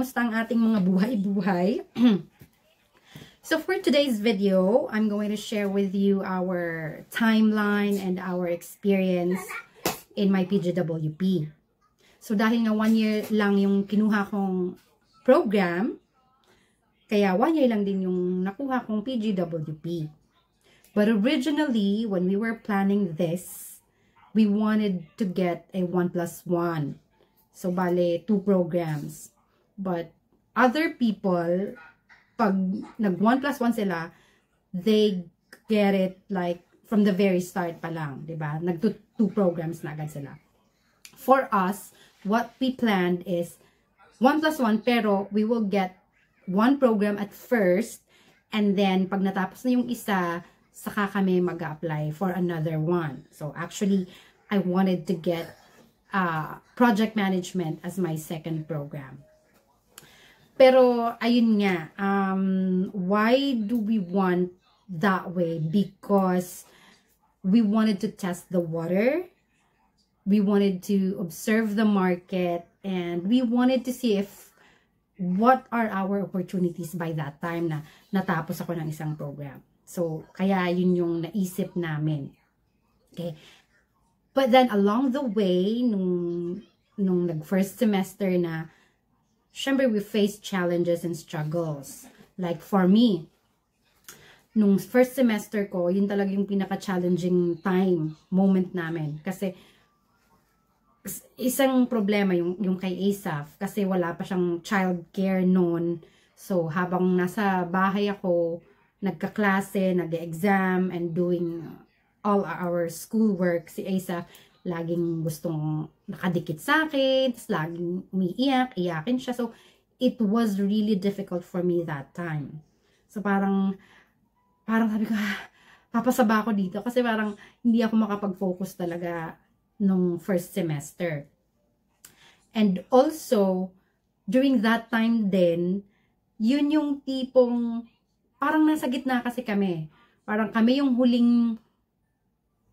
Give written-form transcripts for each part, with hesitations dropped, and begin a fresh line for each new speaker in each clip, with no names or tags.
Kamusta ang ating mga buhay-buhay? So for today's video, I'm going to share with you our timeline and our experience in my PGWP. So dahil nga 1 year lang yung kinuha kong program, kaya 1 year lang din yung nakuha kong PGWP. But originally, when we were planning this, we wanted to get a 1+1. So, bale, 2 programs. But, other people, pag nag-1+1 sila, they get it like from the very start pa lang, diba? Nag-2 programs na agad sila. For us, what we planned is 1+1, pero we will get 1 program at first, and then, pag natapos na yung isa, saka kami mag-apply for another one. So, actually, I wanted to get project management as my second program. Pero, ayun nga, why do we want that way? Because we wanted to test the water, we wanted to observe the market, and we wanted to see if what are our opportunities by that time na natapos ako ng isang program. So, kaya yun yung naisip namin. Okay. But then, along the way, nung nag-first semester na, syempre, we faced challenges and struggles. Like, for me, nung first semester ko, yun talaga yung pinaka-challenging moment namin. Kasi, isang problema yung kay ASAF, kasi wala pa siyang childcare noon. So, habang nasa bahay ako, nagkaklase, nag-exam, and doing all our schoolwork, si Asa, laging gustong nakadikit sa akin, tapos laging iyakin siya. So, it was really difficult for me that time. So, parang sabi ko, papasaba ako dito, kasi parang hindi ako makapag-focus talaga nung first semester. And also, during that time din, yun yung tipong, parang nasa gitna kasi kami. Parang kami yung huling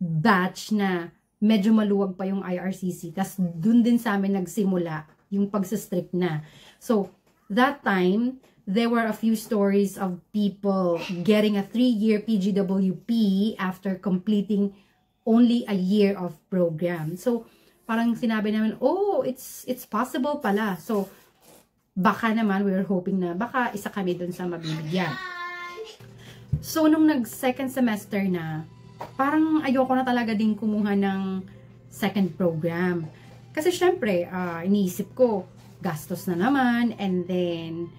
batch na medyo maluwag pa yung IRCC. Tapos dun din sa amin nagsimula yung pagsistrict na. So, that time, there were a few stories of people getting a 3-year PGWP after completing only a year of program. So, parang sinabi namin, oh, it's possible pala. So, baka naman, we were hoping na baka isa kami dun sa mabibigyan. So, nung nag-second semester na, parang ayoko na talaga din kumuha ng second program. Kasi syempre, iniisip ko, gastos na naman, and then,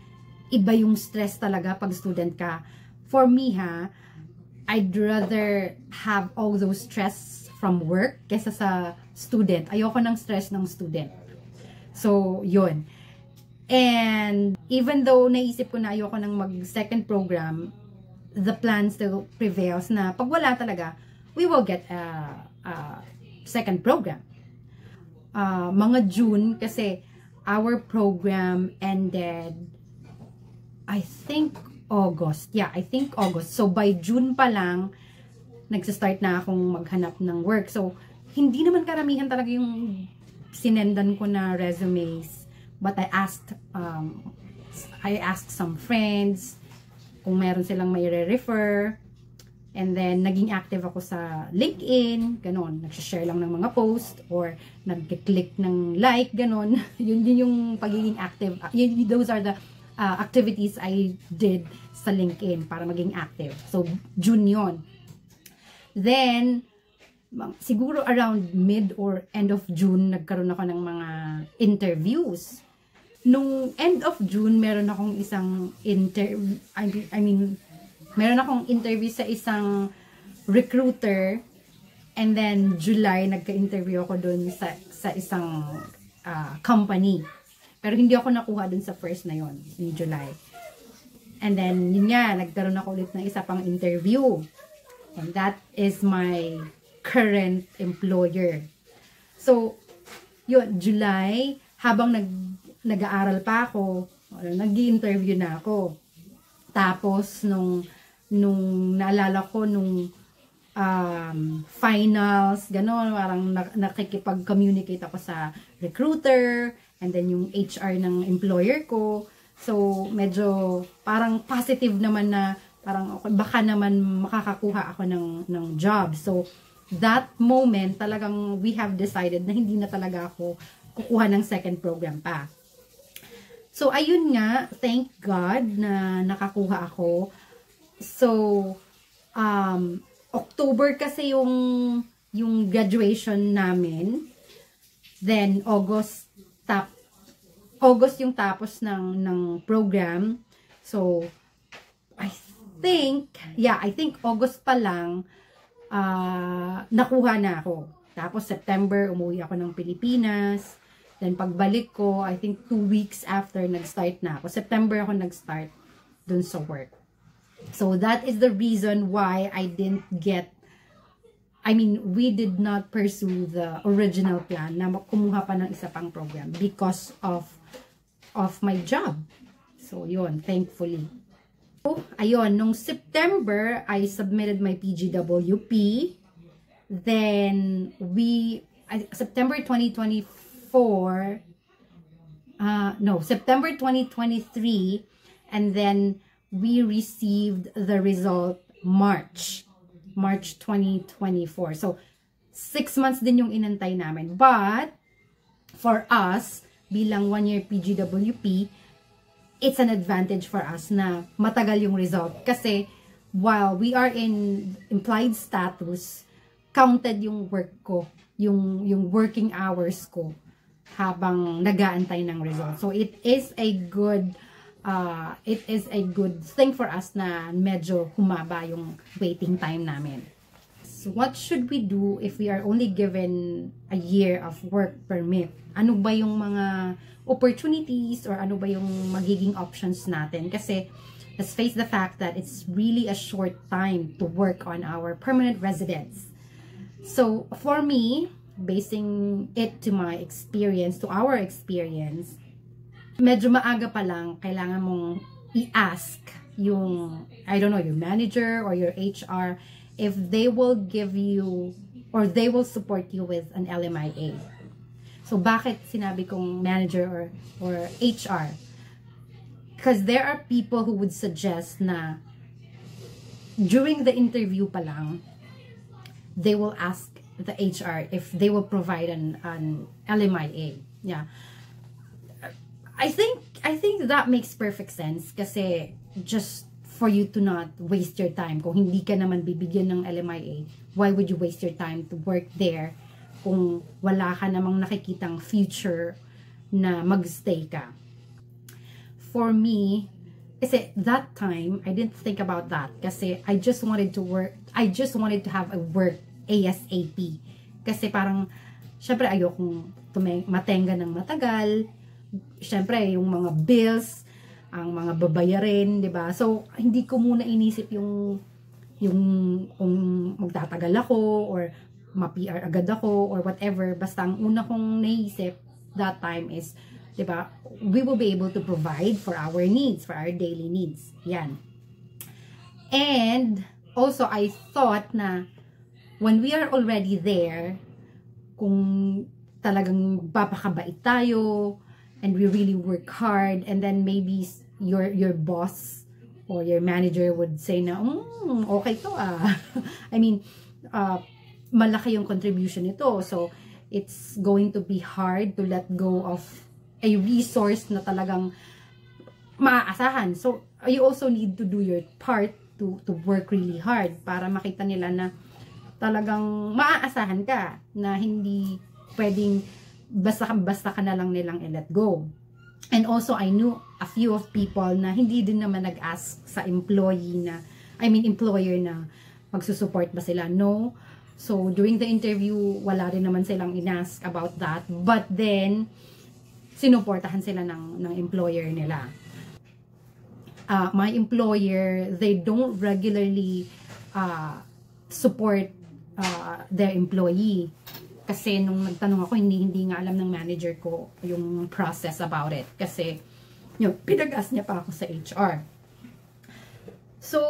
iba yung stress talaga pag student ka. For me I'd rather have all those stress from work kesa sa student. Ayoko ng stress ng student. So, yun. And, even though naisip ko na ayoko ng mag-second program, the plan still prevails na pag wala talaga, we will get a second program. Mga June, kasi our program ended, I think August. Yeah, I think August. So, by June pa lang, nagsistart na akong maghanap ng work. So, hindi naman karamihan talaga yung sinendan ko na resumes. But I asked some friends, kung meron silang may re-refer, and then naging active ako sa LinkedIn, ganon, nagsishare lang ng mga post, or nag-click ng like, ganon. Yun yung pagiging active. Those are the activities I did sa LinkedIn para maging active. So, June yun. Then, siguro around mid or end of June, nagkaroon ako ng mga interviews. Nung end of June, meron akong isang meron akong interview sa isang recruiter, and then July, nagka-interview ako dun sa isang company. Pero hindi ako nakuha dun sa first na yon in July. And then, yun nga, nagkaroon ako ulit ng isa pang interview. And that is my current employer. So, yun, July, habang nag-aaral pa ako, nag-i-interview na ako. Tapos, nung naalala ko, nung finals, gano'n, parang nakikipag-communicate ako sa recruiter, and then yung HR ng employer ko. So, medyo parang positive naman na parang okay, baka naman makakakuha ako ng job. So, that moment, talagang we have decided na hindi na talaga ako kukuha ng second program pa. So, ayun nga, thank God na nakakuha ako. So, October kasi yung graduation namin. Then, August yung tapos ng program. So, I think August pa lang, nakuha na ako. Tapos, September, umuwi ako ng Pilipinas. Then, pagbalik ko, I think 2 weeks after, nag-start na ako. September ako nag-start dun sa work. So, that is the reason why we did not pursue the original plan na kumuha pa ng isa pang program because of my job. So, yun, thankfully. So, ayun, nung September, I submitted my PGWP. Then, September 2023, and then we received the result March 2024. So, 6 months din yung inantay namin. But, for us, bilang 1-year PGWP, it's an advantage for us na matagal yung result. Kasi, while we are in implied status, counted yung work ko, yung working hours ko, habang nag-aantay ng result. So, it is a good thing for us na medyo humaba yung waiting time namin. So, what should we do if we are only given a year of work permit? Ano ba yung mga opportunities or ano ba yung magiging options natin? Kasi, let's face the fact that it's really a short time to work on our permanent residence. So, for me, basing it to my experience, to our experience, medyo maaga pa lang, kailangan mong i-ask yung, I don't know, your manager or your HR if they will give you or they will support you with an LMIA. So, bakit sinabi kong manager or HR? Because there are people who would suggest na during the interview pa lang, they will ask the HR if they will provide an LMIA. Yeah. I think that makes perfect sense kasi just for you to not waste your time. Kung hindi ka naman bibigyan ng LMIA, why would you waste your time to work there kung wala ka namang nakikitang future na magstay ka? For me, kasi that time, I didn't think about that kasi I just wanted to work, I just wanted to have a work ASAP. Kasi parang, syempre ayokong matenga ng matagal. Syempre, yung mga bills, ang mga babayarin, 'di ba? So, hindi ko muna inisip yung kung magtatagal ako or ma-PR agad ako or whatever. Basta ang una kong naisip that time is, 'di ba, we will be able to provide for our needs, for our daily needs. Yan. And also I thought na when we are already there, kung talagang papakabait tayo, and we really work hard, and then maybe your boss or your manager would say na, okay to I mean, malaki yung contribution nito. So, it's going to be hard to let go of a resource na talagang maaasahan. So, you also need to do your part to work really hard para makita nila na talagang maaasahan ka, na hindi pwedeng basta ka na lang nilang i-let go. And also, I knew a few of people na hindi din naman nag-ask sa employer na magsusupport ba sila. No. So, during the interview, wala rin naman silang in-ask about that. But then, sinuportahan sila ng employer nila. My employer, they don't regularly support their employee. Kasi nung nagtanong ako, hindi nga alam ng manager ko yung process about it. Kasi, pinag-ask niya pa ako sa HR. So,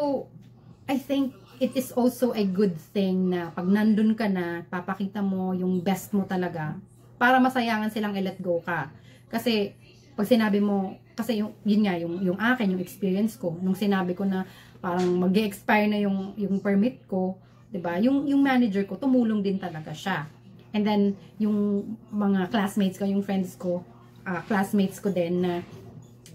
I think it is also a good thing na pag nandun ka na, papakita mo yung best mo talaga para masayangan silang i-let go ka. Kasi, pag sinabi mo, kasi yun nga, yung akin, yung experience ko, nung sinabi ko na parang mag-expire na yung permit ko, 'di ba? Yung manager ko, tumulong din talaga siya. And then, yung mga classmates ko, yung friends ko, classmates ko din na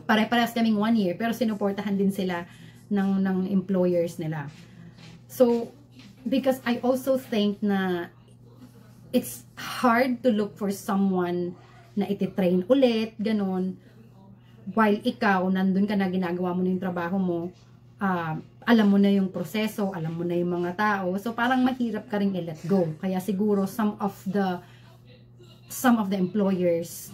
pare-parehas kaming 1 year, pero sinuportahan din sila ng employers nila. So, because I also think na it's hard to look for someone na ititrain ulit, ganun, while ikaw, nandun ka na, ginagawa mo na yung trabaho mo, alam mo na yung proseso, alam mo na yung mga tao, so parang mahirap ka rin i-let go. Kaya siguro some of the employers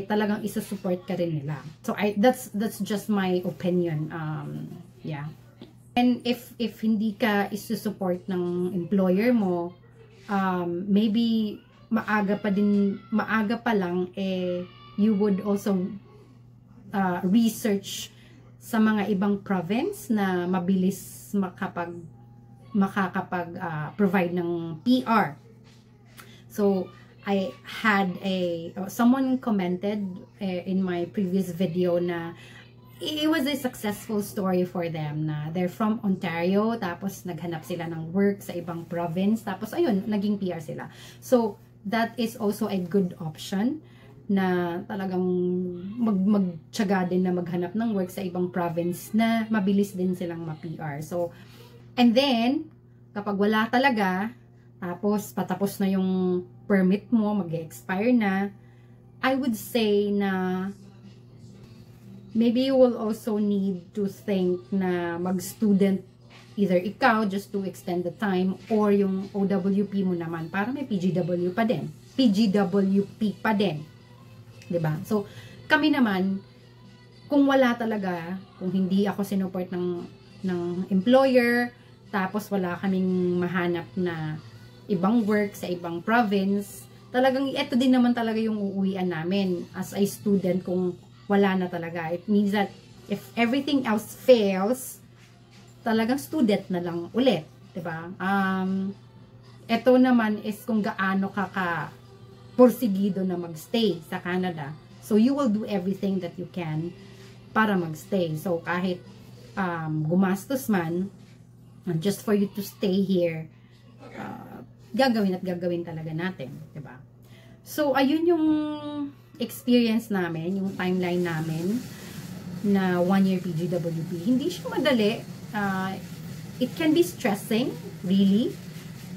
talagang isusupport ka rin nila. So that's just my opinion. Yeah. And if hindi ka isusupport ng employer mo, maybe maaga pa lang you would also research sa mga ibang province na mabilis makakapag-provide ng PR. So, I had someone commented in my previous video na it was a successful story for them na they're from Ontario, tapos naghanap sila ng work sa ibang province, tapos ayun, naging PR sila. So, that is also a good option na talagang magtiyaga din na maghanap ng work sa ibang province na mabilis din silang ma-PR. So, and then, kapag wala talaga, tapos patapos na yung permit mo, mag-expire na, I would say na maybe you will also need to think na mag-student, either ikaw just to extend the time, or yung OWP mo naman para may PGWP pa din. 'Di ba? So, kami naman, kung wala talaga, kung hindi ako sinuport ng employer, tapos wala kaming mahanap na ibang work sa ibang province, talagang ito din naman talaga yung uuwian namin as a student kung wala na talaga. It means that if everything else fails, talagang student na lang ulit, 'di ba? Ito naman is kung gaano ka porsigido na magstay sa Canada. So, you will do everything that you can para magstay. So, kahit gumastos man, just for you to stay here, gagawin talaga natin. Diba? So, ayun yung experience namin, yung timeline namin na 1-year PGWP. Hindi siya madali. It can be stressing, really.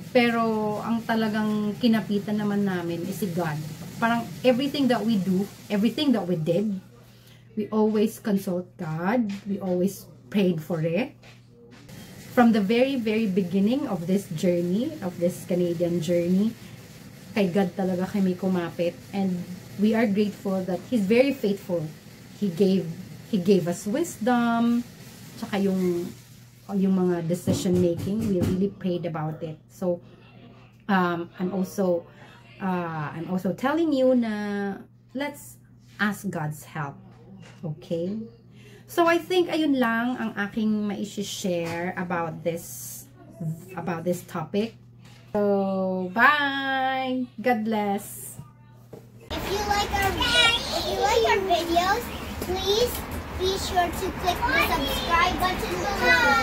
Pero, ang talagang kinapitan naman namin is si God. Parang everything that we do, everything that we did, we always consult God. We always prayed for it. From the very, very beginning of this journey, of this Canadian journey, kay God talaga kami kumapit. And we are grateful that He's very faithful. He gave us wisdom, tsaka yung mga decision making, we really prayed about it. So, I'm also telling you na let's ask God's help. Okay? So, I think ayun lang ang aking mai-share about this topic. So, bye! God bless!
If you like our videos, please be sure to click the subscribe button below.